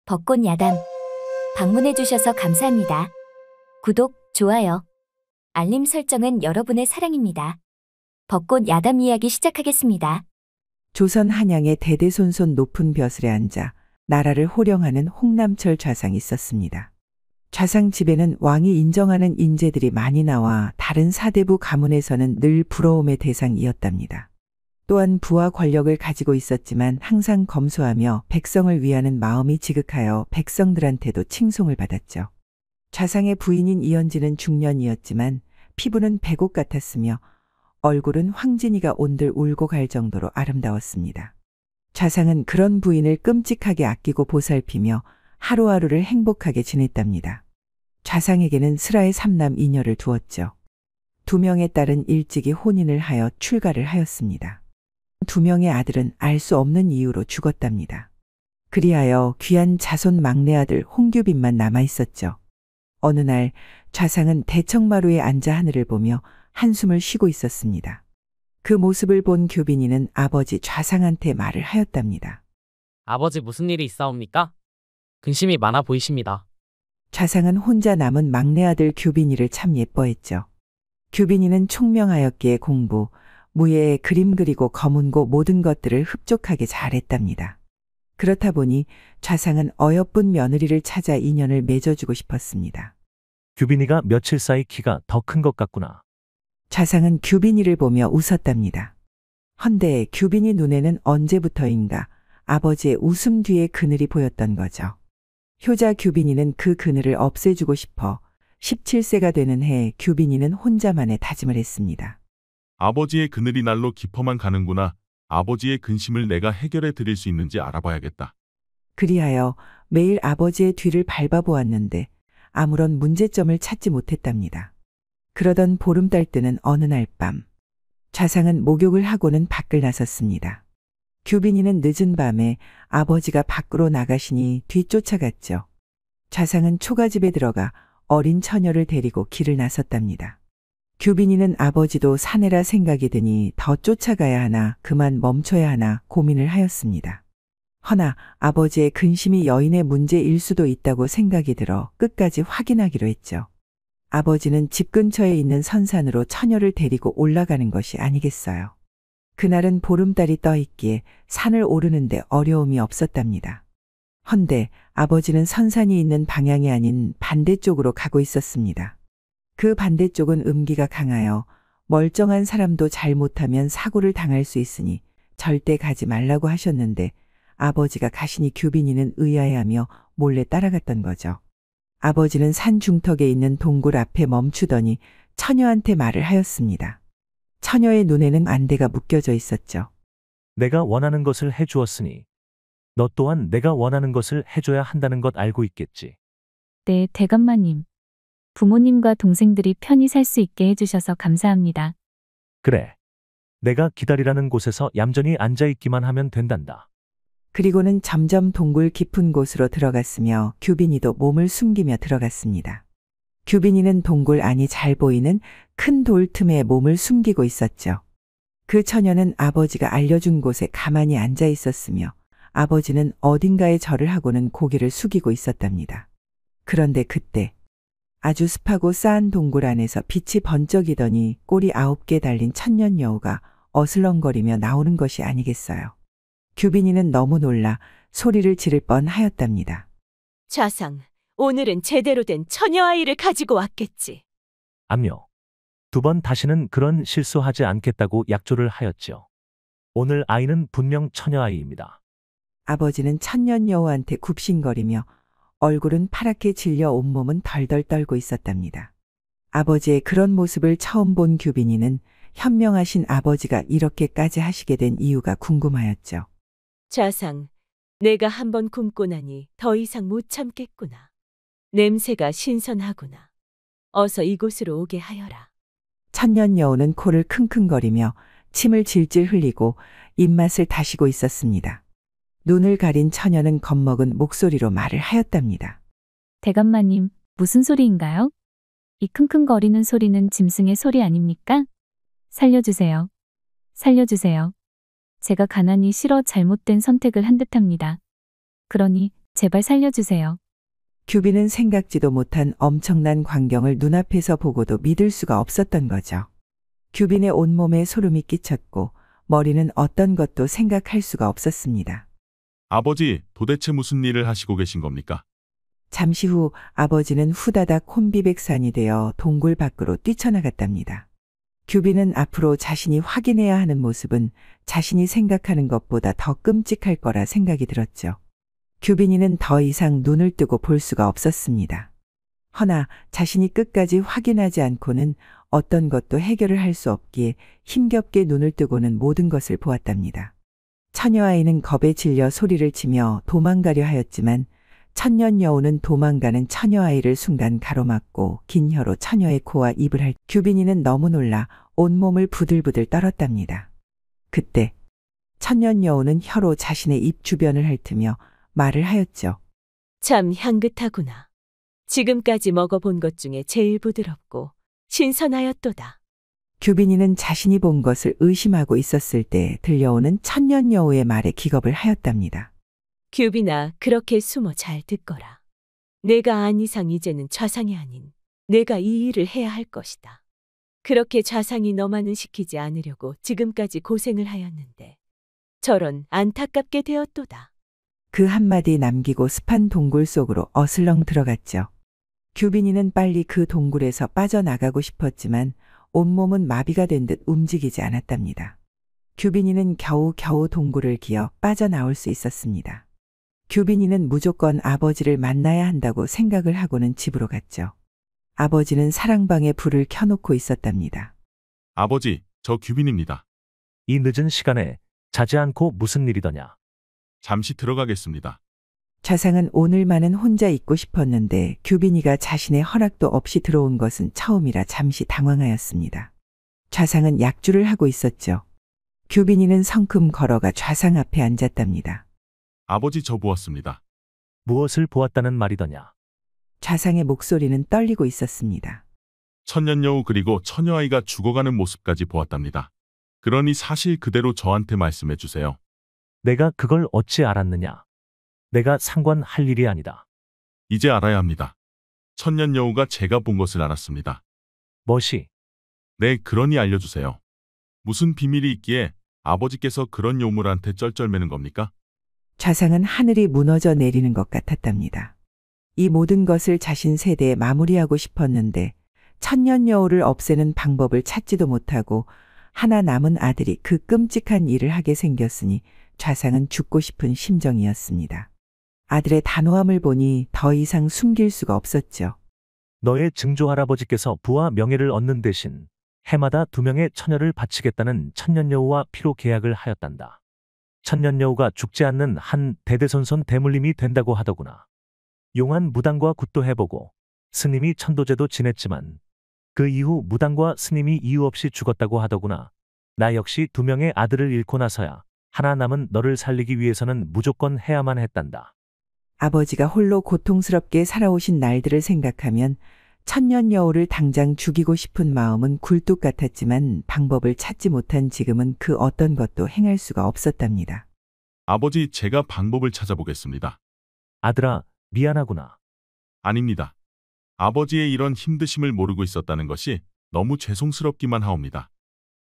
벚꽃 야담 방문해주셔서 감사합니다. 구독, 좋아요, 알림 설정은 여러분의 사랑입니다. 벚꽃 야담 이야기 시작하겠습니다. 조선 한양의 대대손손 높은 벼슬에 앉아 나라를 호령하는 홍남철 좌상이 있었습니다. 좌상 집에는 왕이 인정하는 인재들이 많이 나와 다른 사대부 가문에서는 늘 부러움의 대상이었답니다. 또한 부와 권력을 가지고 있었지만 항상 검소하며 백성을 위하는 마음이 지극하여 백성들한테도 칭송을 받았죠. 좌상의 부인인 이연지는 중년이었지만 피부는 백옥 같았으며 얼굴은 황진이가 온들 울고 갈 정도로 아름다웠습니다. 좌상은 그런 부인을 끔찍하게 아끼고 보살피며 하루하루를 행복하게 지냈답니다. 좌상에게는 슬하의 삼남 이녀를 두었죠. 두 명의 딸은 일찍이 혼인을 하여 출가를 하였습니다. 두 명의 아들은 알 수 없는 이유로 죽었답니다. 그리하여 귀한 자손 막내 아들 홍규빈만 남아 있었죠. 어느 날 좌상은 대청마루에 앉아 하늘을 보며 한숨을 쉬고 있었습니다. 그 모습을 본 규빈이는 아버지 좌상한테 말을 하였답니다. 아버지 무슨 일이 있사옵니까? 근심이 많아 보이십니다. 좌상은 혼자 남은 막내 아들 규빈이를 참 예뻐했죠. 규빈이는 총명하였기에 공부, 무예, 그림 그리고 거문고 모든 것들을 흡족하게 잘했답니다. 그렇다 보니 좌상은 어여쁜 며느리를 찾아 인연을 맺어주고 싶었습니다. 규빈이가 며칠 사이 키가 더 큰 것 같구나. 좌상은 규빈이를 보며 웃었답니다. 헌데 규빈이 눈에는 언제부터인가 아버지의 웃음 뒤에 그늘이 보였던 거죠. 효자 규빈이는 그 그늘을 없애주고 싶어 17세가 되는 해에 규빈이는 혼자만의 다짐을 했습니다. 아버지의 그늘이 날로 깊어만 가는구나. 아버지의 근심을 내가 해결해 드릴 수 있는지 알아봐야겠다. 그리하여 매일 아버지의 뒤를 밟아보았는데 아무런 문제점을 찾지 못했답니다. 그러던 보름달 뜨는 어느 날 밤, 좌상은 목욕을 하고는 밖을 나섰습니다. 규빈이는 늦은 밤에 아버지가 밖으로 나가시니 뒤쫓아갔죠. 좌상은 초가집에 들어가 어린 처녀를 데리고 길을 나섰답니다. 규빈이는 아버지도 사내라 생각이 드니 더 쫓아가야 하나 그만 멈춰야 하나 고민을 하였습니다. 허나 아버지의 근심이 여인의 문제일 수도 있다고 생각이 들어 끝까지 확인하기로 했죠. 아버지는 집 근처에 있는 선산으로 처녀를 데리고 올라가는 것이 아니겠어요. 그날은 보름달이 떠 있기에 산을 오르는데 어려움이 없었답니다. 헌데 아버지는 선산이 있는 방향이 아닌 반대쪽으로 가고 있었습니다. 그 반대쪽은 음기가 강하여 멀쩡한 사람도 잘못하면 사고를 당할 수 있으니 절대 가지 말라고 하셨는데 아버지가 가시니 규빈이는 의아해하며 몰래 따라갔던 거죠. 아버지는 산 중턱에 있는 동굴 앞에 멈추더니 처녀한테 말을 하였습니다. 처녀의 눈에는 안대가 묶여져 있었죠. 내가 원하는 것을 해주었으니 너 또한 내가 원하는 것을 해줘야 한다는 것 알고 있겠지. 네, 대감마님. 부모님과 동생들이 편히 살 수 있게 해주셔서 감사합니다. 그래. 내가 기다리라는 곳에서 얌전히 앉아있기만 하면 된단다. 그리고는 점점 동굴 깊은 곳으로 들어갔으며 규빈이도 몸을 숨기며 들어갔습니다. 규빈이는 동굴 안이 잘 보이는 큰 돌 틈에 몸을 숨기고 있었죠. 그 처녀는 아버지가 알려준 곳에 가만히 앉아 있었으며 아버지는 어딘가에 절을 하고는 고개를 숙이고 있었답니다. 그런데 그때 아주 습하고 싸한 동굴 안에서 빛이 번쩍이더니 꼬리 9개 달린 천년 여우가 어슬렁거리며 나오는 것이 아니겠어요. 규빈이는 너무 놀라 소리를 지를 뻔하였답니다. 좌상, 오늘은 제대로 된 처녀아이를 가지고 왔겠지. 암요. 2번 다시는 그런 실수하지 않겠다고 약조를 하였지요. 오늘 아이는 분명 처녀아이입니다. 아버지는 천년 여우한테 굽신거리며 얼굴은 파랗게 질려 온몸은 덜덜 떨고 있었답니다. 아버지의 그런 모습을 처음 본 규빈이는 현명하신 아버지가 이렇게까지 하시게 된 이유가 궁금하였죠. 좌상, 내가 한번 굶고 나니 더 이상 못 참겠구나. 냄새가 신선하구나. 어서 이곳으로 오게 하여라. 천년 여우는 코를 킁킁거리며 침을 질질 흘리고 입맛을 다시고 있었습니다. 눈을 가린 처녀는 겁먹은 목소리로 말을 하였답니다. 대감마님, 무슨 소리인가요? 이 킁킁거리는 소리는 짐승의 소리 아닙니까? 살려주세요. 살려주세요. 제가 가난이 싫어 잘못된 선택을 한 듯합니다. 그러니 제발 살려주세요. 규빈은 생각지도 못한 엄청난 광경을 눈앞에서 보고도 믿을 수가 없었던 거죠. 규빈의 온몸에 소름이 끼쳤고 머리는 어떤 것도 생각할 수가 없었습니다. 아버지, 도대체 무슨 일을 하시고 계신 겁니까? 잠시 후 아버지는 후다닥 혼비백산이 되어 동굴 밖으로 뛰쳐나갔답니다. 규빈은 앞으로 자신이 확인해야 하는 모습은 자신이 생각하는 것보다 더 끔찍할 거라 생각이 들었죠. 규빈이는 더 이상 눈을 뜨고 볼 수가 없었습니다. 허나 자신이 끝까지 확인하지 않고는 어떤 것도 해결을 할 수 없기에 힘겹게 눈을 뜨고는 모든 것을 보았답니다. 처녀아이는 겁에 질려 소리를 치며 도망가려 하였지만 천년 여우는 도망가는 처녀아이를 순간 가로막고 긴 혀로 처녀의 코와 입을 핥 규빈이는 너무 놀라 온몸을 부들부들 떨었답니다. 그때 천년 여우는 혀로 자신의 입 주변을 핥으며 말을 하였죠. 참 향긋하구나. 지금까지 먹어본 것 중에 제일 부드럽고 신선하였도다. 규빈이는 자신이 본 것을 의심하고 있었을 때 들려오는 천년 여우의 말에 기겁을 하였답니다. 규빈아, 그렇게 숨어 잘 듣거라. 내가 안 이상 이제는 좌상이 아닌 내가 이 일을 해야 할 것이다. 그렇게 좌상이 너만은 시키지 않으려고 지금까지 고생을 하였는데 저런 안타깝게 되었도다. 그 한마디 남기고 습한 동굴 속으로 어슬렁 들어갔죠. 규빈이는 빨리 그 동굴에서 빠져나가고 싶었지만 온몸은 마비가 된 듯 움직이지 않았답니다. 규빈이는 겨우겨우 동굴을 기어 빠져나올 수 있었습니다. 규빈이는 무조건 아버지를 만나야 한다고 생각을 하고는 집으로 갔죠. 아버지는 사랑방에 불을 켜놓고 있었답니다. 아버지, 저 규빈입니다. 이 늦은 시간에 자지 않고 무슨 일이더냐. 잠시 들어가겠습니다. 좌상은 오늘만은 혼자 있고 싶었는데 규빈이가 자신의 허락도 없이 들어온 것은 처음이라 잠시 당황하였습니다. 좌상은 약주를 하고 있었죠. 규빈이는 성큼 걸어가 좌상 앞에 앉았답니다. 아버지, 저 보았습니다. 무엇을 보았다는 말이더냐. 좌상의 목소리는 떨리고 있었습니다. 천년여우 그리고 처녀아이가 죽어가는 모습까지 보았답니다. 그러니 사실 그대로 저한테 말씀해 주세요. 내가 그걸 어찌 알았느냐. 내가 상관할 일이 아니다. 이제 알아야 합니다. 천년여우가 제가 본 것을 알았습니다. 멋이. 네, 그러니 알려주세요. 무슨 비밀이 있기에 아버지께서 그런 요물한테 쩔쩔매는 겁니까? 좌상은 하늘이 무너져 내리는 것 같았답니다. 이 모든 것을 자신 세대에 마무리하고 싶었는데 천년 여우를 없애는 방법을 찾지도 못하고 하나 남은 아들이 그 끔찍한 일을 하게 생겼으니 좌상은 죽고 싶은 심정이었습니다. 아들의 단호함을 보니 더 이상 숨길 수가 없었죠. 너의 증조 할아버지께서 부와 명예를 얻는 대신 해마다 2명의 처녀를 바치겠다는 천년여우와 피로 계약을 하였단다. 천년여우가 죽지 않는 한 대대손손 대물림이 된다고 하더구나. 용한 무당과 굿도 해보고 스님이 천도제도 지냈지만 그 이후 무당과 스님이 이유 없이 죽었다고 하더구나. 나 역시 2명의 아들을 잃고 나서야 하나 남은 너를 살리기 위해서는 무조건 해야만 했단다. 아버지가 홀로 고통스럽게 살아오신 날들을 생각하면 천년 여우를 당장 죽이고 싶은 마음은 굴뚝 같았지만 방법을 찾지 못한 지금은 그 어떤 것도 행할 수가 없었답니다. 아버지, 제가 방법을 찾아보겠습니다. 아들아, 미안하구나. 아닙니다. 아버지의 이런 힘드심을 모르고 있었다는 것이 너무 죄송스럽기만 하옵니다.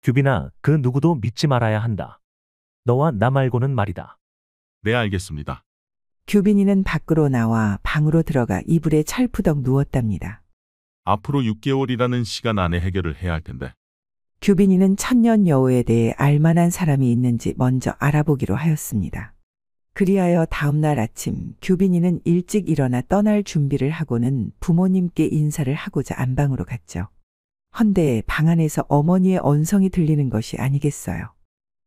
규빈아, 그 누구도 믿지 말아야 한다. 너와 나 말고는 말이다. 네, 알겠습니다. 규빈이는 밖으로 나와 방으로 들어가 이불에 철푸덕 누웠답니다. 앞으로 6개월이라는 시간 안에 해결을 해야 할 텐데. 규빈이는 천년 여우에 대해 알만한 사람이 있는지 먼저 알아보기로 하였습니다. 그리하여 다음날 아침 규빈이는 일찍 일어나 떠날 준비를 하고는 부모님께 인사를 하고자 안방으로 갔죠. 헌데 방 안에서 어머니의 언성이 들리는 것이 아니겠어요.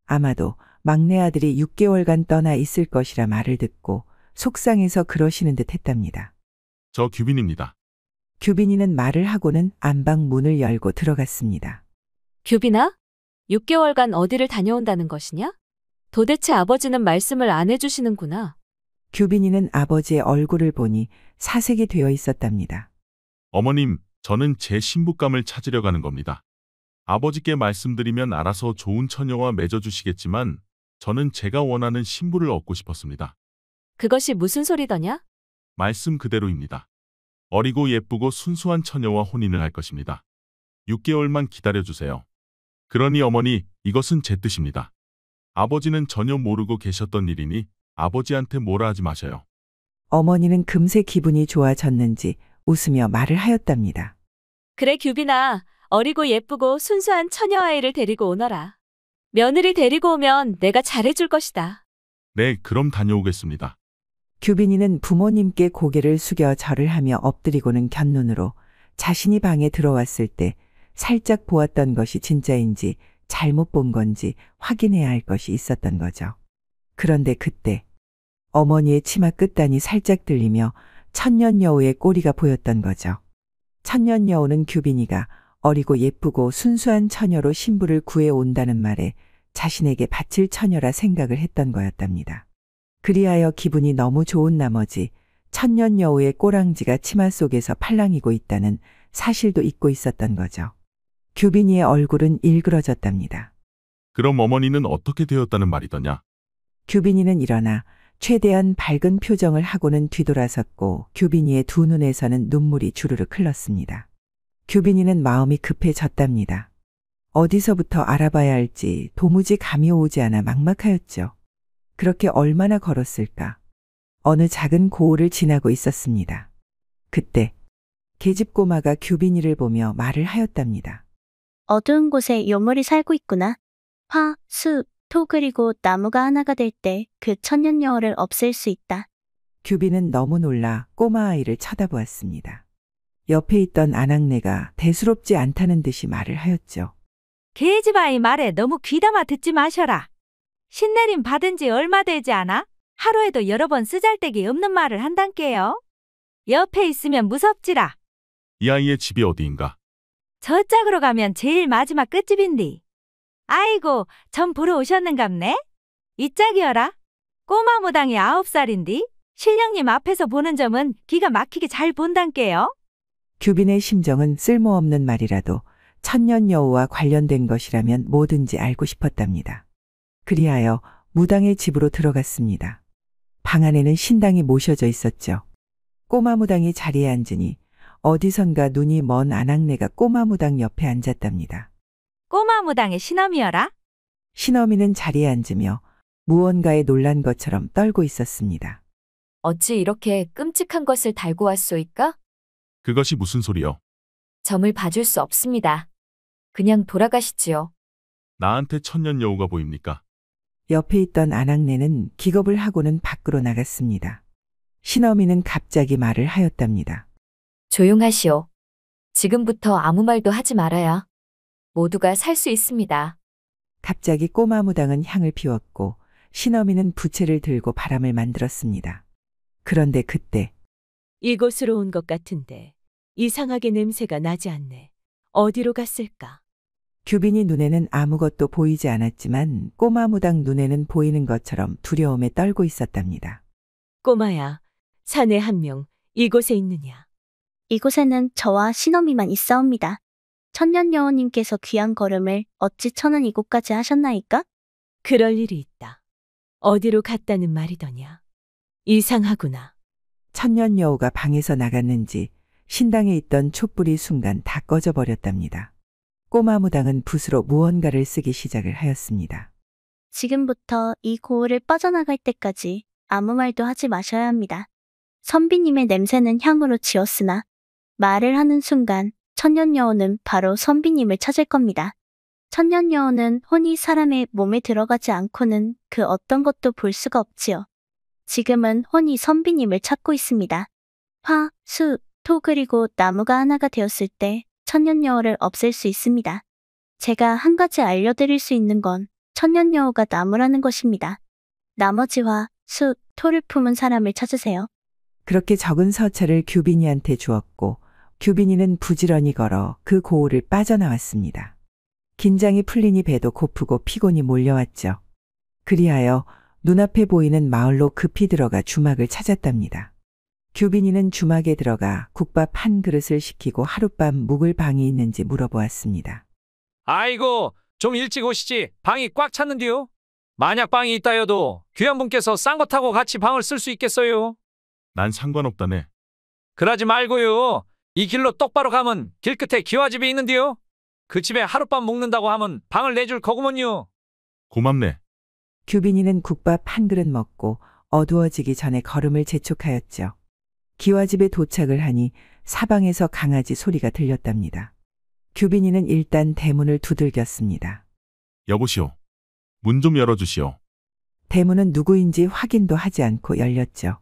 아마도 막내 아들이 6개월간 떠나 있을 것이라 말을 듣고 속상해서 그러시는 듯 했답니다. 저 규빈입니다. 규빈이는 말을 하고는 안방 문을 열고 들어갔습니다. 규빈아? 6개월간 어디를 다녀온다는 것이냐? 도대체 아버지는 말씀을 안 해주시는구나. 규빈이는 아버지의 얼굴을 보니 사색이 되어 있었답니다. 어머님, 저는 제 신부감을 찾으려 가는 겁니다. 아버지께 말씀드리면 알아서 좋은 처녀와 맺어주시겠지만 저는 제가 원하는 신부를 얻고 싶었습니다. 그것이 무슨 소리더냐? 말씀 그대로입니다. 어리고 예쁘고 순수한 처녀와 혼인을 할 것입니다. 6개월만 기다려주세요. 그러니 어머니, 이것은 제 뜻입니다. 아버지는 전혀 모르고 계셨던 일이니 아버지한테 뭐라 하지 마셔요. 어머니는 금세 기분이 좋아졌는지 웃으며 말을 하였답니다. 그래, 규빈아. 어리고 예쁘고 순수한 처녀아이를 데리고 오너라. 며느리 데리고 오면 내가 잘해줄 것이다. 네, 그럼 다녀오겠습니다. 규빈이는 부모님께 고개를 숙여 절을 하며 엎드리고는 곁눈으로 자신이 방에 들어왔을 때 살짝 보았던 것이 진짜인지 잘못 본 건지 확인해야 할 것이 있었던 거죠. 그런데 그때 어머니의 치마 끝단이 살짝 들리며 천년여우의 꼬리가 보였던 거죠. 천년여우는 규빈이가 어리고 예쁘고 순수한 처녀로 신부를 구해온다는 말에 자신에게 바칠 처녀라 생각을 했던 거였답니다. 그리하여 기분이 너무 좋은 나머지 천년여우의 꼬랑지가 치마 속에서 팔랑이고 있다는 사실도 잊고 있었던 거죠. 규빈이의 얼굴은 일그러졌답니다. 그럼 어머니는 어떻게 되었다는 말이더냐? 규빈이는 일어나 최대한 밝은 표정을 하고는 뒤돌아섰고 규빈이의 두 눈에서는 눈물이 주르륵 흘렀습니다. 규빈이는 마음이 급해졌답니다. 어디서부터 알아봐야 할지 도무지 감이 오지 않아 막막하였죠. 그렇게 얼마나 걸었을까? 어느 작은 고을을 지나고 있었습니다. 그때 계집 꼬마가 규빈이를 보며 말을 하였답니다. 어두운 곳에 요물이 살고 있구나. 화, 수, 토 그리고 나무가 하나가 될 때 그 천년여우를 없앨 수 있다. 규빈은 너무 놀라 꼬마아이를 쳐다보았습니다. 옆에 있던 아낙네가 대수롭지 않다는 듯이 말을 하였죠. 계집 아이 말에 너무 귀담아 듣지 마셔라. 신내림 받은 지 얼마 되지 않아? 하루에도 여러 번 쓰잘데기 없는 말을 한단께요. 옆에 있으면 무섭지라. 이 아이의 집이 어디인가? 저 짝으로 가면 제일 마지막 끝집인디. 아이고, 전 보러 오셨는갑네? 이 짝이여라. 꼬마 무당이 9살인디. 신령님 앞에서 보는 점은 기가 막히게 잘 본단께요. 규빈의 심정은 쓸모없는 말이라도 천년여우와 관련된 것이라면 뭐든지 알고 싶었답니다. 그리하여 무당의 집으로 들어갔습니다. 방 안에는 신당이 모셔져 있었죠. 꼬마 무당이 자리에 앉으니 어디선가 눈이 먼 아낙네가 꼬마 무당 옆에 앉았답니다. 꼬마 무당의 신엄이여라. 신어미는 자리에 앉으며 무언가에 놀란 것처럼 떨고 있었습니다. 어찌 이렇게 끔찍한 것을 달고 왔소이까? 그것이 무슨 소리요? 점을 봐줄 수 없습니다. 그냥 돌아가시지요. 나한테 천년여우가 보입니까? 옆에 있던 아낙네는 기겁을 하고는 밖으로 나갔습니다. 신어미는 갑자기 말을 하였답니다. 조용하시오. 지금부터 아무 말도 하지 말아야 모두가 살 수 있습니다. 갑자기 꼬마 무당은 향을 피웠고 신어미는 부채를 들고 바람을 만들었습니다. 그런데 그때 이곳으로 온 것 같은데 이상하게 냄새가 나지 않네. 어디로 갔을까? 규빈이 눈에는 아무것도 보이지 않았지만 꼬마 무당 눈에는 보이는 것처럼 두려움에 떨고 있었답니다. 꼬마야, 사내 한 명 이곳에 있느냐? 이곳에는 저와 신어미만 있사옵니다. 천년여우님께서 귀한 걸음을 어찌 천은 이곳까지 하셨나이까? 그럴 일이 있다. 어디로 갔다는 말이더냐? 이상하구나. 천년여우가 방에서 나갔는지 신당에 있던 촛불이 순간 다 꺼져 버렸답니다. 꼬마 무당은 붓으로 무언가를 쓰기 시작을 하였습니다. 지금부터 이 고을을 빠져나갈 때까지 아무 말도 하지 마셔야 합니다. 선비님의 냄새는 향으로 지었으나 말을 하는 순간 천년여우는 바로 선비님을 찾을 겁니다. 천년여우는 혼이 사람의 몸에 들어가지 않고는 그 어떤 것도 볼 수가 없지요. 지금은 혼이 선비님을 찾고 있습니다. 화, 수, 토 그리고 나무가 하나가 되었을 때 천년여우를 없앨 수 있습니다. 제가 한 가지 알려드릴 수 있는 건 천년여우가 나무라는 것입니다. 나머지 화, 수, 토를 품은 사람을 찾으세요. 그렇게 적은 서찰을 규빈이한테 주었고 규빈이는 부지런히 걸어 그 고을을 빠져나왔습니다. 긴장이 풀리니 배도 고프고 피곤이 몰려왔죠. 그리하여 눈앞에 보이는 마을로 급히 들어가 주막을 찾았답니다. 규빈이는 주막에 들어가 국밥 한 그릇을 시키고 하룻밤 묵을 방이 있는지 물어보았습니다. 아이고, 좀 일찍 오시지. 방이 꽉 찼는데요. 만약 방이 있다여도 귀한분께서 싼 거 타고 같이 방을 쓸 수 있겠어요? 난 상관없다네. 그러지 말고요. 이 길로 똑바로 가면 길 끝에 기와집이 있는데요. 그 집에 하룻밤 묵는다고 하면 방을 내줄 거구먼요. 고맙네. 규빈이는 국밥 한 그릇 먹고 어두워지기 전에 걸음을 재촉하였죠. 기와집에 도착을 하니 사방에서 강아지 소리가 들렸답니다. 규빈이는 일단 대문을 두들겼습니다. 여보시오. 문 좀 열어주시오. 대문은 누구인지 확인도 하지 않고 열렸죠.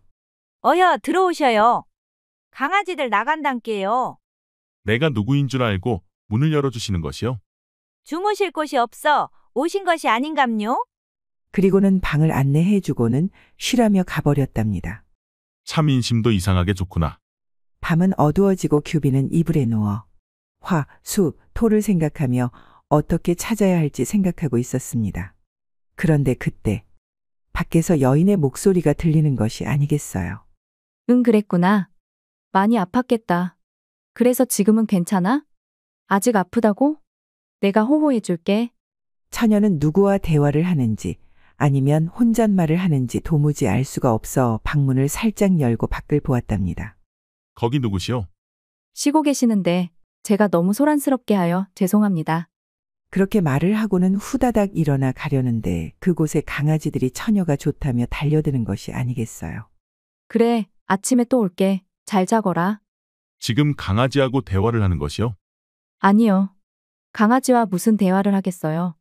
어여 들어오셔요. 강아지들 나간단께요. 내가 누구인 줄 알고 문을 열어주시는 것이요. 주무실 곳이 없어 오신 것이 아닌감요? 그리고는 방을 안내해주고는 쉬라며 가버렸답니다. 참 인심도 이상하게 좋구나. 밤은 어두워지고 규빈은 이불에 누워 화, 수, 토를 생각하며 어떻게 찾아야 할지 생각하고 있었습니다. 그런데 그때 밖에서 여인의 목소리가 들리는 것이 아니겠어요. 응, 그랬구나. 많이 아팠겠다. 그래서 지금은 괜찮아? 아직 아프다고? 내가 호호해줄게. 처녀는 누구와 대화를 하는지 아니면 혼잣말을 하는지 도무지 알 수가 없어 방문을 살짝 열고 밖을 보았답니다. 거기 누구시오? 쉬고 계시는데 제가 너무 소란스럽게 하여 죄송합니다. 그렇게 말을 하고는 후다닥 일어나 가려는데 그곳에 강아지들이 처녀가 좋다며 달려드는 것이 아니겠어요. 그래, 아침에 또 올게. 잘 자거라. 지금 강아지하고 대화를 하는 것이요? 아니요. 강아지와 무슨 대화를 하겠어요.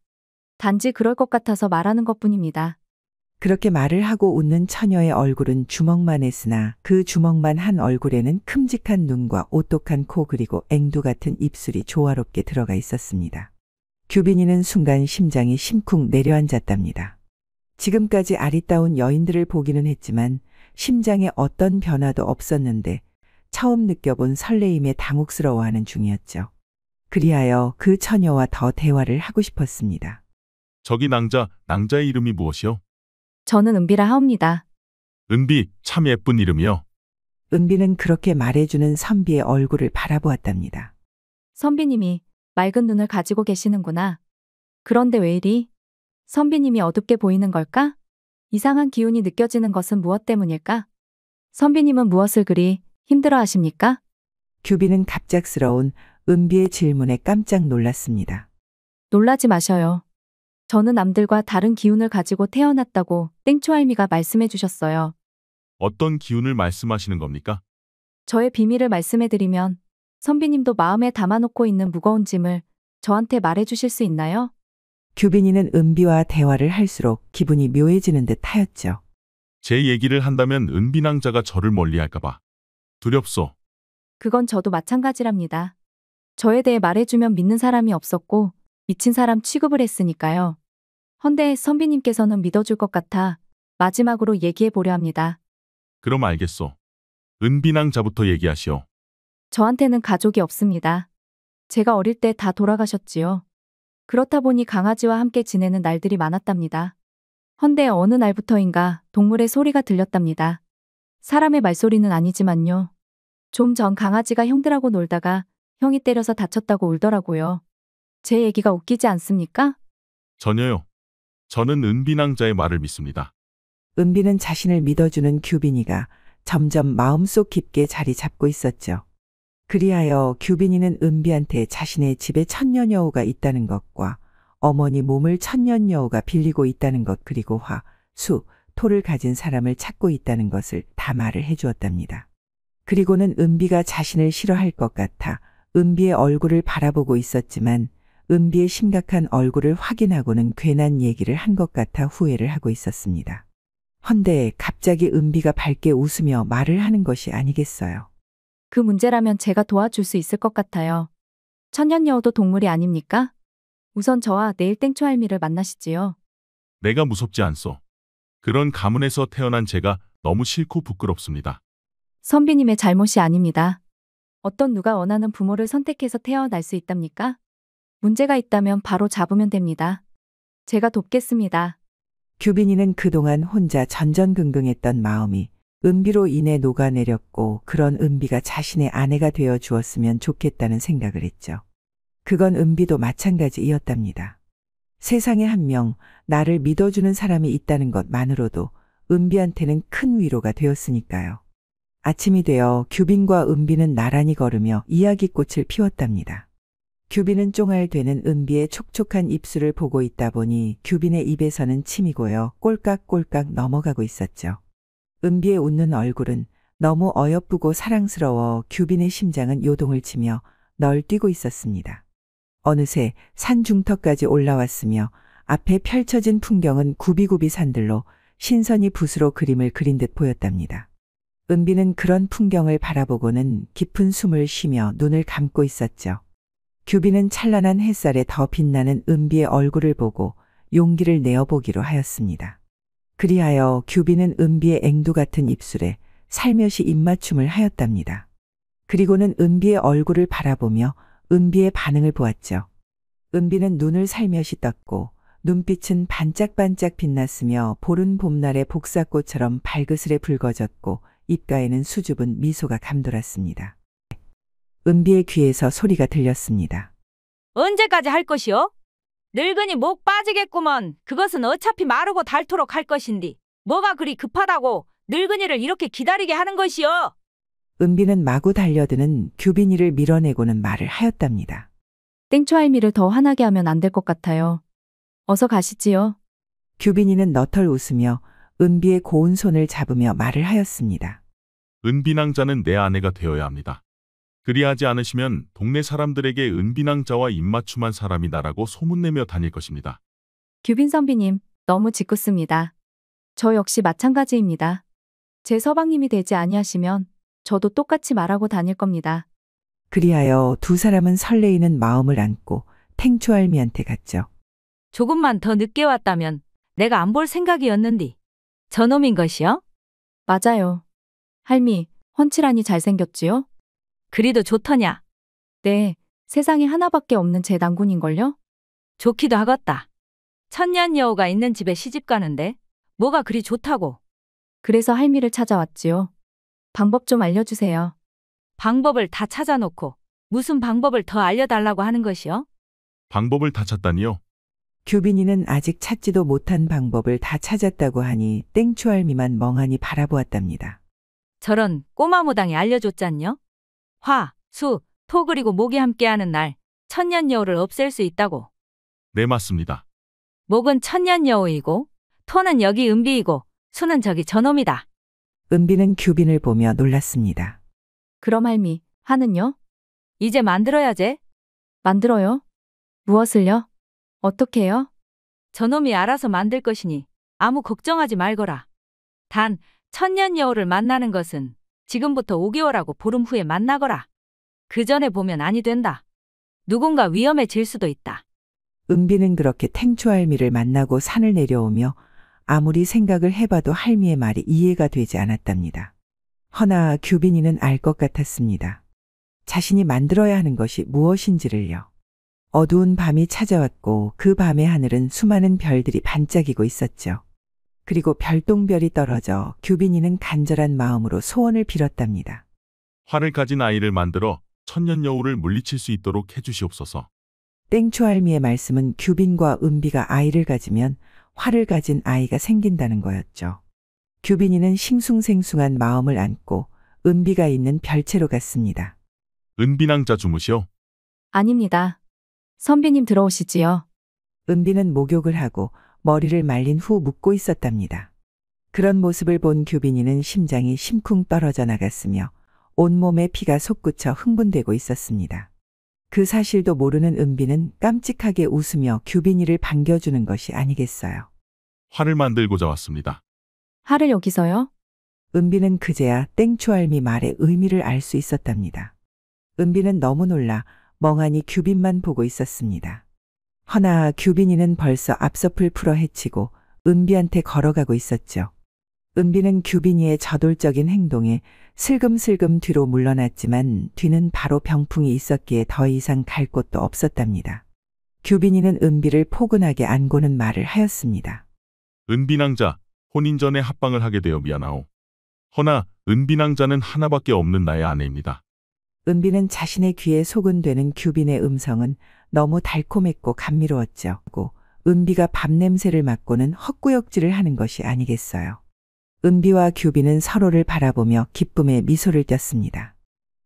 단지 그럴 것 같아서 말하는 것뿐입니다. 그렇게 말을 하고 웃는 처녀의 얼굴은 주먹만 했으나 그 주먹만 한 얼굴에는 큼직한 눈과 오똑한 코 그리고 앵두 같은 입술이 조화롭게 들어가 있었습니다. 규빈이는 순간 심장이 심쿵 내려앉았답니다. 지금까지 아리따운 여인들을 보기는 했지만 심장에 어떤 변화도 없었는데 처음 느껴본 설레임에 당혹스러워하는 중이었죠. 그리하여 그 처녀와 더 대화를 하고 싶었습니다. 저기 낭자의 이름이 무엇이요? 저는 은비라 하옵니다. 은비, 참 예쁜 이름이요. 은비는 그렇게 말해주는 선비의 얼굴을 바라보았답니다. 선비님이 맑은 눈을 가지고 계시는구나. 그런데 왜 이리? 선비님이 어둡게 보이는 걸까? 이상한 기운이 느껴지는 것은 무엇 때문일까? 선비님은 무엇을 그리 힘들어 하십니까? 규빈은 갑작스러운 은비의 질문에 깜짝 놀랐습니다. 놀라지 마셔요. 저는 남들과 다른 기운을 가지고 태어났다고 땡초할미가 말씀해 주셨어요. 어떤 기운을 말씀하시는 겁니까? 저의 비밀을 말씀해 드리면 선비님도 마음에 담아놓고 있는 무거운 짐을 저한테 말해 주실 수 있나요? 규빈이는 은비와 대화를 할수록 기분이 묘해지는 듯 하였죠. 제 얘기를 한다면 은비낭자가 저를 멀리할까봐 두렵소. 그건 저도 마찬가지랍니다. 저에 대해 말해주면 믿는 사람이 없었고 미친 사람 취급을 했으니까요. 헌데 선비님께서는 믿어줄 것 같아 마지막으로 얘기해 보려 합니다. 그럼 알겠소. 은비낭자부터 얘기하시오. 저한테는 가족이 없습니다. 제가 어릴 때 다 돌아가셨지요. 그렇다 보니 강아지와 함께 지내는 날들이 많았답니다. 헌데 어느 날부터인가 동물의 소리가 들렸답니다. 사람의 말소리는 아니지만요. 좀 전 강아지가 형들하고 놀다가 형이 때려서 다쳤다고 울더라고요. 제 얘기가 웃기지 않습니까? 전혀요. 저는 은비낭자의 말을 믿습니다. 은비는 자신을 믿어주는 규빈이가 점점 마음속 깊게 자리 잡고 있었죠. 그리하여 규빈이는 은비한테 자신의 집에 천년여우가 있다는 것과 어머니 몸을 천년여우가 빌리고 있다는 것 그리고 화, 수, 토를 가진 사람을 찾고 있다는 것을 다 말을 해주었답니다. 그리고는 은비가 자신을 싫어할 것 같아 은비의 얼굴을 바라보고 있었지만 은비의 심각한 얼굴을 확인하고는 괜한 얘기를 한 것 같아 후회를 하고 있었습니다. 헌데 갑자기 은비가 밝게 웃으며 말을 하는 것이 아니겠어요. 그 문제라면 제가 도와줄 수 있을 것 같아요. 천년여우도 동물이 아닙니까? 우선 저와 내일 땡초할미를 만나시지요. 내가 무섭지 않소. 그런 가문에서 태어난 제가 너무 싫고 부끄럽습니다. 선비님의 잘못이 아닙니다. 어떤 누가 원하는 부모를 선택해서 태어날 수 있답니까? 문제가 있다면 바로 잡으면 됩니다. 제가 돕겠습니다. 규빈이는 그동안 혼자 전전긍긍했던 마음이 은비로 인해 녹아내렸고 그런 은비가 자신의 아내가 되어 주었으면 좋겠다는 생각을 했죠. 그건 은비도 마찬가지이었답니다. 세상에 한 명 나를 믿어주는 사람이 있다는 것만으로도 은비한테는 큰 위로가 되었으니까요. 아침이 되어 규빈과 은비는 나란히 걸으며 이야기꽃을 피웠답니다. 규빈은 쫑알되는 은비의 촉촉한 입술을 보고 있다 보니 규빈의 입에서는 침이 고여 꼴깍꼴깍 넘어가고 있었죠. 은비의 웃는 얼굴은 너무 어여쁘고 사랑스러워 규빈의 심장은 요동을 치며 널뛰고 있었습니다. 어느새 산 중턱까지 올라왔으며 앞에 펼쳐진 풍경은 굽이굽이 산들로 신선이 붓으로 그림을 그린 듯 보였답니다. 은비는 그런 풍경을 바라보고는 깊은 숨을 쉬며 눈을 감고 있었죠. 규빈은 찬란한 햇살에 더 빛나는 은비의 얼굴을 보고 용기를 내어보기로 하였습니다. 그리하여 규빈은 은비의 앵두 같은 입술에 살며시 입맞춤을 하였답니다. 그리고는 은비의 얼굴을 바라보며 은비의 반응을 보았죠. 은비는 눈을 살며시 떴고 눈빛은 반짝반짝 빛났으며 보른 봄날의 복사꽃처럼 발그스레 붉어졌고 입가에는 수줍은 미소가 감돌았습니다. 은비의 귀에서 소리가 들렸습니다. 언제까지 할 것이요? 늙으니 목 빠지겠구먼. 그것은 어차피 마르고 닳도록 할 것인디. 뭐가 그리 급하다고 늙은이를 이렇게 기다리게 하는 것이요? 은비는 마구 달려드는 규빈이를 밀어내고는 말을 하였답니다. 땡초 할미를 더 화나게 하면 안 될 것 같아요. 어서 가시지요. 규빈이는 너털 웃으며 은비의 고운 손을 잡으며 말을 하였습니다. 은비낭자는 내 아내가 되어야 합니다. 그리하지 않으시면 동네 사람들에게 은비낭자와 입맞춤한 사람이다라고 소문내며 다닐 것입니다. 규빈 선비님, 너무 짓궂습니다. 저 역시 마찬가지입니다. 제 서방님이 되지 아니하시면 저도 똑같이 말하고 다닐 겁니다. 그리하여 두 사람은 설레이는 마음을 안고 탱초할미한테 갔죠. 조금만 더 늦게 왔다면 내가 안 볼 생각이었는디. 저놈인 것이요? 맞아요. 할미, 훤칠하니 잘생겼지요? 그리도 좋더냐? 네, 세상에 하나밖에 없는 제 난군인걸요? 좋기도 하겠다. 천년 여우가 있는 집에 시집 가는데 뭐가 그리 좋다고. 그래서 할미를 찾아왔지요. 방법 좀 알려주세요. 방법을 다 찾아놓고 무슨 방법을 더 알려달라고 하는 것이요? 방법을 다 찾다니요? 규빈이는 아직 찾지도 못한 방법을 다 찾았다고 하니 땡초할미만 멍하니 바라보았답니다. 저런 꼬마 무당이 알려줬잖요? 화, 수, 토 그리고 목이 함께하는 날 천년 여우를 없앨 수 있다고. 네, 맞습니다. 목은 천년 여우이고 토는 여기 은비이고 수는 저기 저놈이다. 은비는 규빈을 보며 놀랐습니다. 그럼 할미, 화는요? 이제 만들어야지. 만들어요? 무엇을요? 어떻게요? 저놈이 알아서 만들 것이니 아무 걱정하지 말거라. 단 천년 여우를 만나는 것은 지금부터 5개월하고 보름 후에 만나거라. 그 전에 보면 아니 된다. 누군가 위험해질 수도 있다. 은비는 그렇게 탱초할미를 만나고 산을 내려오며 아무리 생각을 해봐도 할미의 말이 이해가 되지 않았답니다. 허나 규빈이는 알 것 같았습니다. 자신이 만들어야 하는 것이 무엇인지를요. 어두운 밤이 찾아왔고 그 밤의 하늘은 수많은 별들이 반짝이고 있었죠. 그리고 별똥별이 떨어져 규빈이는 간절한 마음으로 소원을 빌었답니다. 활을 가진 아이를 만들어 천년 여우를 물리칠 수 있도록 해주시옵소서. 땡초할미의 말씀은 규빈과 은비가 아이를 가지면 활을 가진 아이가 생긴다는 거였죠. 규빈이는 싱숭생숭한 마음을 안고 은비가 있는 별채로 갔습니다. 은비낭자 주무시오? 아닙니다. 선비님 들어오시지요. 은비는 목욕을 하고 머리를 말린 후 묻고 있었답니다. 그런 모습을 본 규빈이는 심장이 심쿵 떨어져 나갔으며 온몸에 피가 솟구쳐 흥분되고 있었습니다. 그 사실도 모르는 은비는 깜찍하게 웃으며 규빈이를 반겨주는 것이 아니겠어요. 활을 만들고자 왔습니다. 활을 여기서요? 은비는 그제야 땡초할미 말의 의미를 알 수 있었답니다. 은비는 너무 놀라 멍하니 규빈만 보고 있었습니다. 허나 규빈이는 벌써 앞서풀 풀어 헤치고 은비한테 걸어가고 있었죠. 은비는 규빈이의 저돌적인 행동에 슬금슬금 뒤로 물러났지만 뒤는 바로 병풍이 있었기에 더 이상 갈 곳도 없었답니다. 규빈이는 은비를 포근하게 안고는 말을 하였습니다. 은비낭자, 혼인 전에 합방을 하게 되어 미안하오. 허나 은비낭자는 하나밖에 없는 나의 아내입니다. 은비는 자신의 귀에 소근되는 규빈의 음성은 너무 달콤했고 감미로웠죠. 은비가 밥 냄새를 맡고는 헛구역질을 하는 것이 아니겠어요. 은비와 규빈은 서로를 바라보며 기쁨의 미소를 띄었습니다.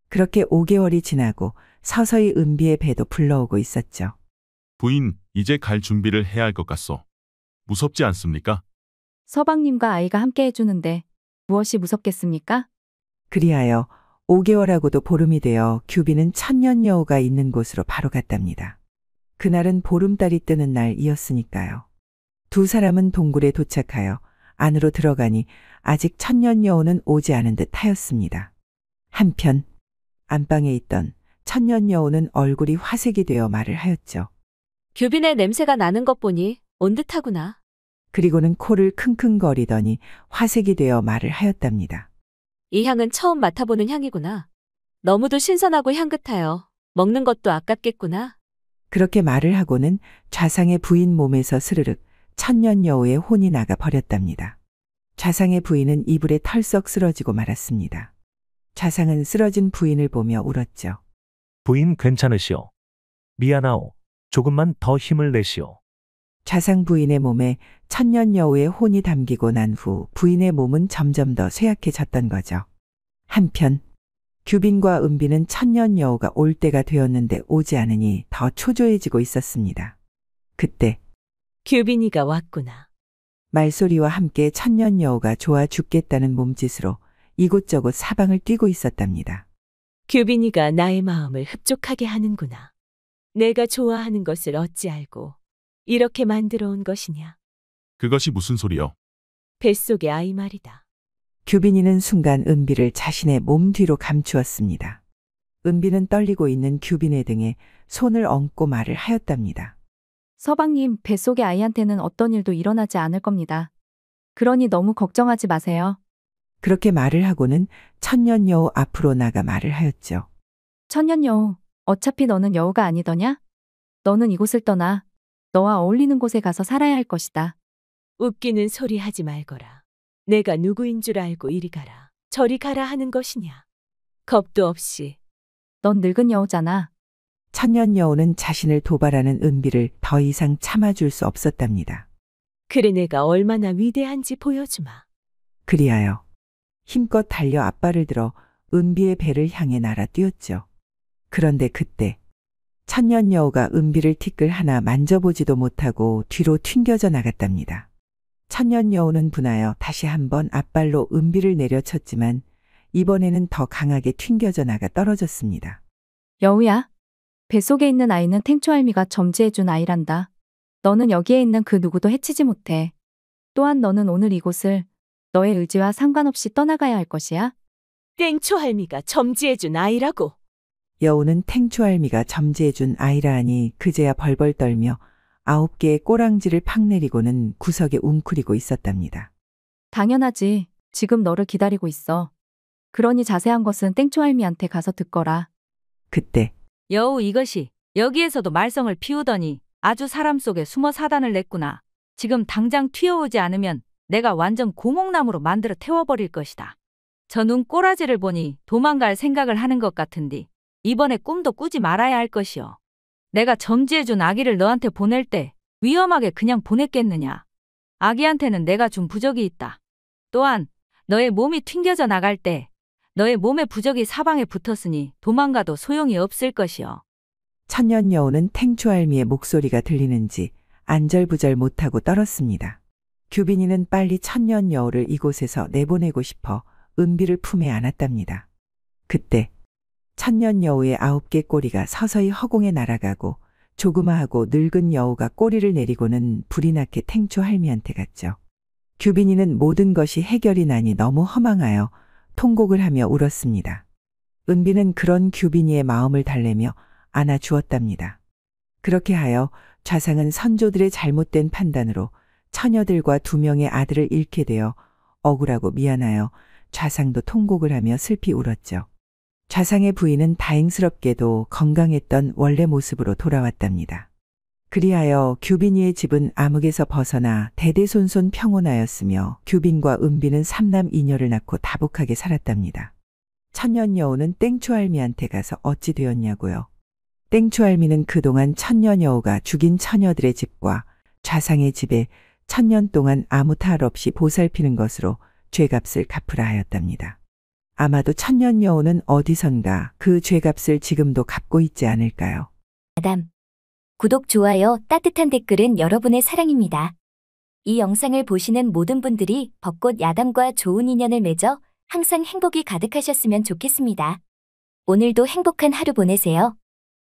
그렇게 5개월이 지나고 서서히 은비의 배도 불러오고 있었죠. 부인, 이제 갈 준비를 해야 할 것 같소. 무섭지 않습니까? 서방님과 아이가 함께 해주는데 무엇이 무섭겠습니까? 그리하여 5개월하고도 보름이 되어 규빈은 천년여우가 있는 곳으로 바로 갔답니다. 그날은 보름달이 뜨는 날이었으니까요. 두 사람은 동굴에 도착하여 안으로 들어가니 아직 천년여우는 오지 않은 듯 하였습니다. 한편 안방에 있던 천년여우는 얼굴이 화색이 되어 말을 하였죠. 규빈의 냄새가 나는 것 보니 온 듯하구나. 그리고는 코를 킁킁거리더니 화색이 되어 말을 하였답니다. 이 향은 처음 맡아보는 향이구나. 너무도 신선하고 향긋하여 먹는 것도 아깝겠구나. 그렇게 말을 하고는 좌상의 부인 몸에서 스르륵 천년여우의 혼이 나가 버렸답니다. 좌상의 부인은 이불에 털썩 쓰러지고 말았습니다. 좌상은 쓰러진 부인을 보며 울었죠. 부인 괜찮으시오. 미안하오. 조금만 더 힘을 내시오. 좌상 부인의 몸에 천년여우의 혼이 담기고 난 후 부인의 몸은 점점 더 쇠약해졌던 거죠. 한편 규빈과 은비는 천년여우가 올 때가 되었는데 오지 않으니 더 초조해지고 있었습니다. 그때 규빈이가 왔구나. 말소리와 함께 천년여우가 좋아 죽겠다는 몸짓으로 이곳저곳 사방을 뛰고 있었답니다. 규빈이가 나의 마음을 흡족하게 하는구나. 내가 좋아하는 것을 어찌 알고 이렇게 만들어 온 것이냐. 그것이 무슨 소리요? 뱃속의 아이 말이다. 규빈이는 순간 은비를 자신의 몸 뒤로 감추었습니다. 은비는 떨리고 있는 규빈의 등에 손을 얹고 말을 하였답니다. 서방님, 뱃속의 아이한테는 어떤 일도 일어나지 않을 겁니다. 그러니 너무 걱정하지 마세요. 그렇게 말을 하고는 천년여우 앞으로 나가 말을 하였죠. 천년여우, 어차피 너는 여우가 아니더냐? 너는 이곳을 떠나 너와 어울리는 곳에 가서 살아야 할 것이다. 웃기는 소리 하지 말거라. 내가 누구인 줄 알고 이리 가라, 저리 가라 하는 것이냐. 겁도 없이. 넌 늙은 여우잖아. 천년여우는 자신을 도발하는 은비를 더 이상 참아줄 수 없었답니다. 그래, 내가 얼마나 위대한지 보여주마. 그리하여 힘껏 달려 앞발을 들어 은비의 배를 향해 날아뛰었죠. 그런데 그때 천년여우가 은비를 티끌 하나 만져보지도 못하고 뒤로 튕겨져 나갔답니다. 천년여우는 분하여 다시 한번 앞발로 은비를 내려쳤지만 이번에는 더 강하게 튕겨져 나가 떨어졌습니다. 여우야, 뱃속에 있는 아이는 탱초할미가 점지해준 아이란다. 너는 여기에 있는 그 누구도 해치지 못해. 또한 너는 오늘 이곳을 너의 의지와 상관없이 떠나가야 할 것이야. 땡초할미가 점지해준 아이라고. 여우는 탱초할미가 점지해준 아이라 하니 그제야 벌벌 떨며 9개의 꼬랑지를 팍 내리고는 구석에 웅크리고 있었답니다. 당연하지. 지금 너를 기다리고 있어. 그러니 자세한 것은 땡초할미한테 가서 듣거라. 그때 여우 이것이 여기에서도 말썽을 피우더니 아주 사람 속에 숨어 사단을 냈구나. 지금 당장 튀어오지 않으면 내가 완전 고목나무로 만들어 태워버릴 것이다. 저 눈 꼬라지를 보니 도망갈 생각을 하는 것 같은디 이번에 꿈도 꾸지 말아야 할 것이오. 내가 점지해준 아기를 너한테 보낼 때 위험하게 그냥 보냈겠느냐. 아기한테는 내가 준 부적이 있다. 또한 너의 몸이 튕겨져 나갈 때 너의 몸의 부적이 사방에 붙었으니 도망가도 소용이 없을 것이오. 천년여우는 탱초할미의 목소리가 들리는지 안절부절 못하고 떨었습니다. 규빈이는 빨리 천년여우를 이곳에서 내보내고 싶어 은비를 품에 안았답니다. 그때 천년여우의 9개 꼬리가 서서히 허공에 날아가고 조그마하고 늙은 여우가 꼬리를 내리고는 불이 나게 탱초할미한테 갔죠. 규빈이는 모든 것이 해결이 나니 너무 허망하여 통곡을 하며 울었습니다. 은비는 그런 규빈이의 마음을 달래며 안아주었답니다. 그렇게 하여 좌상은 선조들의 잘못된 판단으로 처녀들과 2명의 아들을 잃게 되어 억울하고 미안하여 좌상도 통곡을 하며 슬피 울었죠. 좌상의 부인은 다행스럽게도 건강했던 원래 모습으로 돌아왔답니다. 그리하여 규빈이의 집은 암흑에서 벗어나 대대손손 평온하였으며 규빈과 은비는 3남 2녀를 낳고 다복하게 살았답니다. 천년여우는 땡초할미한테 가서 어찌 되었냐고요. 땡초할미는 그동안 천년여우가 죽인 처녀들의 집과 좌상의 집에 1000년 동안 아무 탈 없이 보살피는 것으로 죄값을 갚으라 하였답니다. 아마도 천년여우는 어디선가 그 죄값을 지금도 갚고 있지 않을까요? 야담. 구독, 좋아요, 따뜻한 댓글은 여러분의 사랑입니다. 이 영상을 보시는 모든 분들이 벚꽃 야담과 좋은 인연을 맺어 항상 행복이 가득하셨으면 좋겠습니다. 오늘도 행복한 하루 보내세요.